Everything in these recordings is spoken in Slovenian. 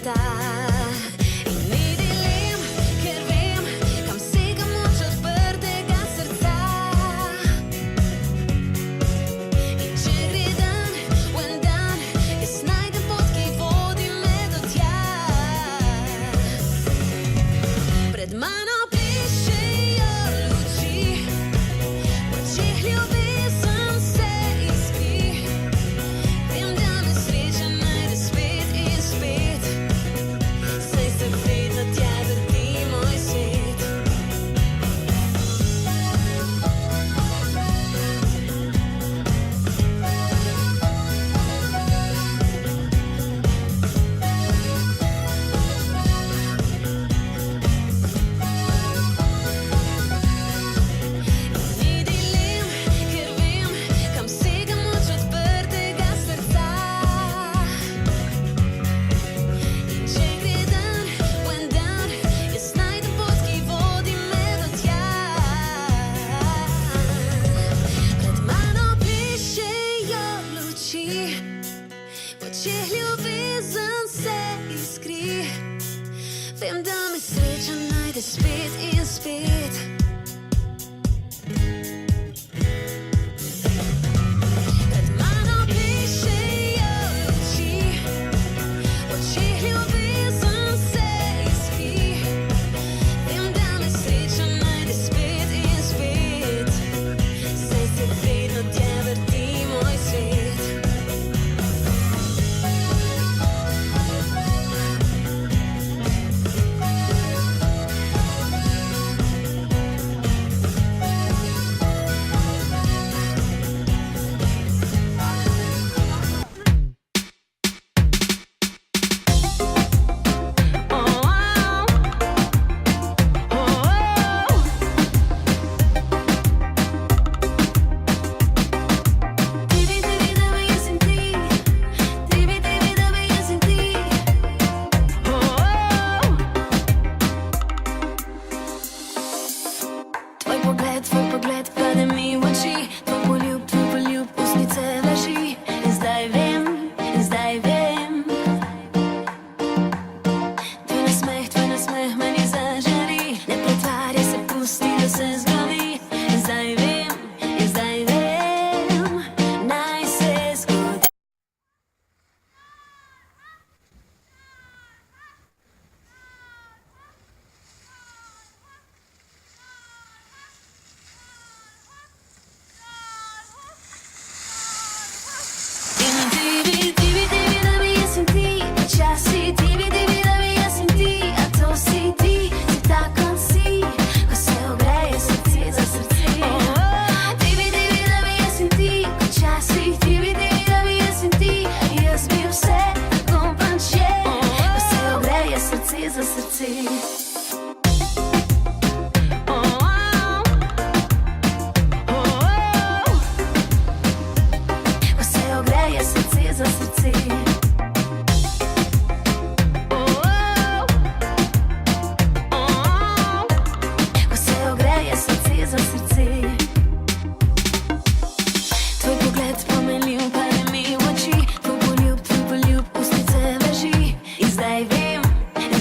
sta. In ni dilem, ker vem, kam sega moč odprtega srca. In če gre dan, v en dan, jaz najdem pot, ki vodi me do tja. Pred mano pišejo luči, v očeh ljubezen se iskri. Vem, da me sreča najde spet in spet, saj se vedno tja vrti moj svet. Ni dilem, ker vem, kam sega moč odprtega srca. In če gre dan, v en dan, jaz najdem pot, ki vodi me do tja. Pred mano pišejo luči, v očeh ljubezen se iskri. Vem, da me sreča najde spet in spet. Pred mano pišejo luči, v očeh ljubezen se iskri. Vem, da me sreča najde spet in spet, saj se vedno tja vrti moj svet. Tvoj pogled pade mi v oči, tvoj poljub, ustnice laži. In zdaj vem, tvoj nasmeh meni zažari. Ne pretvarjaj se, pusti, da se zgodi. In zdaj vem, naj se zgodi. In divi, da mi jaz in ti, počasi, divi, da mi jaz in ti. A to si ti, si tak, kot si, ko se ogreje srce za srce. Divi, da mi jaz in ti, počasi, divi, da mi jaz in ti. Jaz bi vse tako panče, ko se ogreje srce za srce. Ko se ogreje srce za srce. Ko se ogreje srce za srce. Tvoj pogled pomenljiv pade mi v oči, tvoj poljub, ustnice laži. In zdaj vem, veš,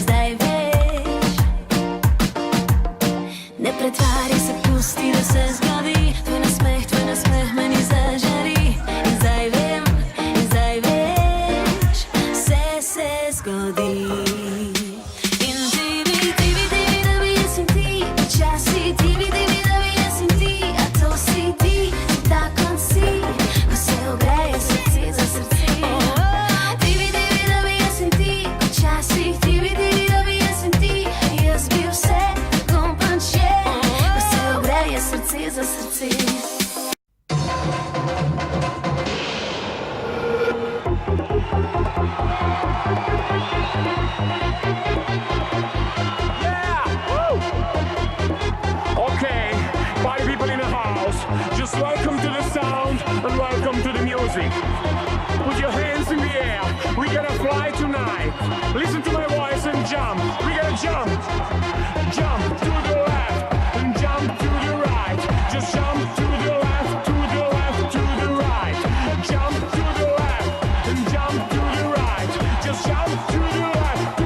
ne pretvarjaj se, pusti, da se zgodi. Tvoj nasmeh meni zažari. In zdaj vem, veš, vse se zgodi. In divi, da mi jaz in ti, počasi, divi, da mi jaz in ti. A to si ti, si tak, kot si, ko se ogreje srce za srce. Divi, da mi jaz in ti, počasi, divi, da mi jaz in ti. Jaz bi vse tako panče, ko se ogreje srce za srce. Okay, party people in the house, just welcome to the sound and welcome to the music. Put your hands in the air, we're gonna fly tonight. Listen to my voice and jump, we're gonna jump. Jump to the left and jump to the right. Just jump to the left, to the left, to the right. Jump to the left and jump to the right. Just jump to the left.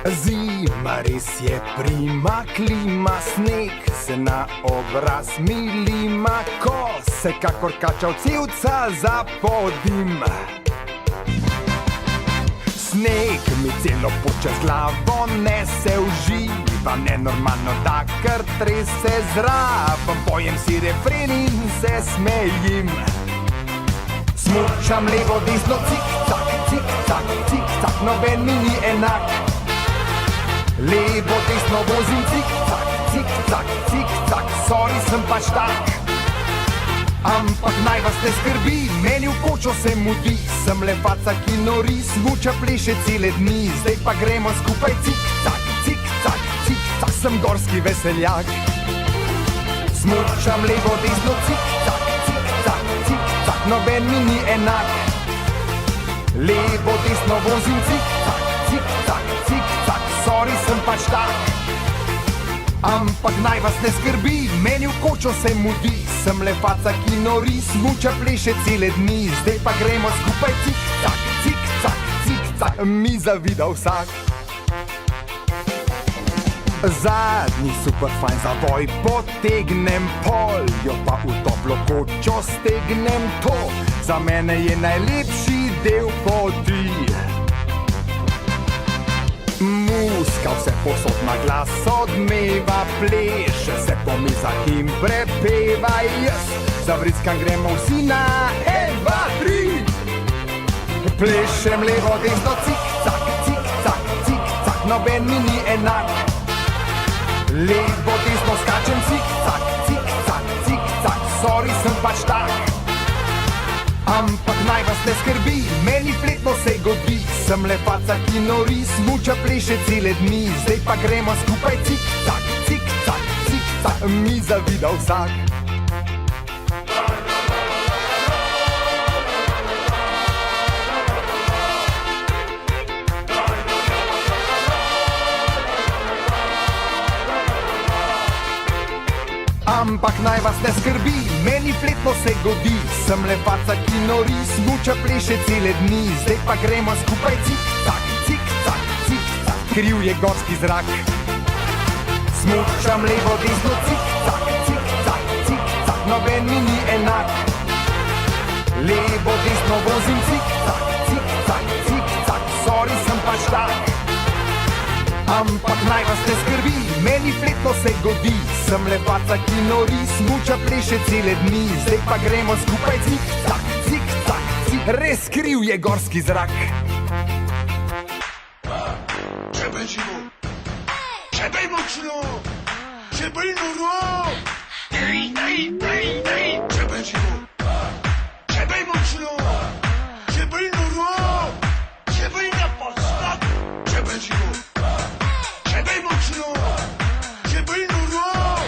Zima res je prima, klima, sneg se na obraz milima, ko se kakor kača od cevca zapodim. Sneg mi celo počas glavo nese, uživam nenormalno, da kar trese zraven, pojem si refren in se smejim. Smučam levo, desno, cik-cak, cik-cak, cik-cak, noben mi ni enak. Levo, desno vozim, cik-cak, cik-cak, cik-cak, sorry, sem pač tak. Ampak naj vas ne skrbi, meni v kočo se mudi, sem le faca, ki nori, smuča, pleše cele dni, zdaj pa gremo skupaj, cik-cak, cik-cak, cik-cak, sem gorski veseljak. Smučam levo, desno, cik-cak, cik-cak, cik-cak, noben mi ni enak. Levo, desno vozim, cik-cak, cik-cak, cik-cak, sorry, sem pač tak. Ampak naj vas ne skrbi, meni v kočo se mudi, sem le faca, ki nori, smuča, pleše cele dni, zdaj pa gremo skupaj, cik-cak, cik-cak, cik-cak, mi zavida vsak. Zadnji super fajn zavoj potegnem, poljo pa v toplo kočo stegnem, to za mene je najlepši del poti. Muska vse posod na glas odmeva, pleše se po mizah in prepeva, jaz zavrickam, gremo vsi na 1, 2, 3. Plešem levo, desno, cik-cak, cik-cak, cik-cak, noben mi ni enak. Levo, desno skačem, cik-cak, cik-cak, cik-cak, sorry, sem pač tak. Ampak naj vas ne skrbi, meni fletno se godi, sem le faca, ki nori, smuča, pleše cele dni, zdaj pa gremo skupaj, cik-cak, cik-cak, cik-cak, mi zavida vsak. Ampak naj vas ne skrbi, meni fletno se godi, sem le faca, ki nori, smuča, pleše cele dni, zdaj pa gremo skupaj, cik-cak, cik-cak, cik-cak, kriv je gorski zrak. Smučam levo, desno, cik-cak, cik-cak, cik-cak, noben mi ni enak. Levo, desno vozim, cik-cak, cik-cak, cik-cak, sorry, sem pač tak. Ampak naj vas ne skrbi, meni fletno se godi, sem le faca, ki nori, smuča, pleše cele dni, zdaj pa gremo skupaj, cik-cak, cik-cak, cik, res kriv je gorski zrak. Čebej živo, čebej močno, čebej noro, čebej živo, čebej močno, čebej noro, čebej na postak, čebej živo. Čebej močno, čebej noro,